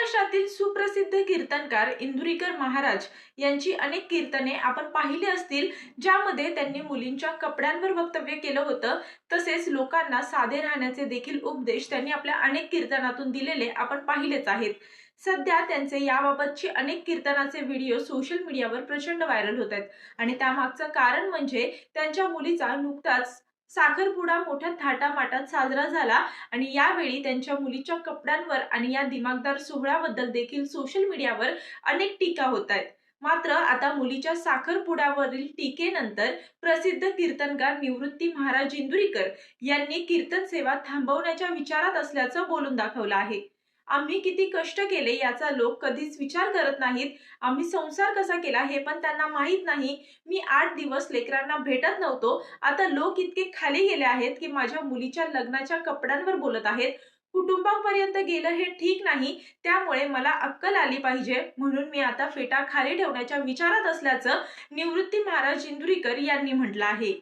महाराष्ट्रातील सुप्रसिद्ध कीर्तनकार इंदुरीकर महाराज यांची अनेक कीर्तने आपण पाहिली असतील, ज्यामध्ये त्यांनी मुलींच्या कपड्यांवर वक्तव्य केलं होतं. तसेच लोकांना साधे राहण्याचे देखील उपदेश त्यांनी आपल्या अनेक कीर्तनातून दिलेले आपण पाहिलेच आहेत. सध्या त्यांचे याबाबतचे अनेक कीर्तनाचे व्हिडिओ सोशल मीडियावर प्रचंड व्हायरल होत आहेत आणि त्यामागचं कारण म्हणजे त्यांच्या मुलीचा नुकताच साखरपुडा मोठ्या थाटामाटात साजरा झाला आणि यावेळी त्यांच्या मुलीच्या कपड्यांवर आणि या दिमागदार सोहळ्याबद्दल देखील सोशल मीडियावर अनेक टीका होत आहेत. मात्र आता मुलीच्या साखरपुड्यावरील टीकेनंतर प्रसिद्ध कीर्तनकार निवृत्ती महाराज इंदुरीकर यांनी कीर्तन सेवा थांबवण्याच्या विचारात असल्याचं बोलून दाखवलं आहे. आम्ही किती कष्ट केले याचा लोक कधीच विचार करत नाहीत. आम्ही संसार कसा केला हे पण त्यांना माहीत नाही. मी 8 दिवस लेकरांना भेटत नव्हतो. आता लोक इतके खाली गेले आहेत की माझ्या मुलीच्या लग्नाच्या कपड्यांवर बोलत आहेत. कुटुंबापर्यंत गेलं हे ठीक नाही. त्यामुळे मला अक्कल आली पाहिजे, म्हणून मी आता फेटा खाली ठेवण्याच्या विचारात असल्याचं निवृत्ती महाराज इंदुरीकर यांनी म्हटलं आहे.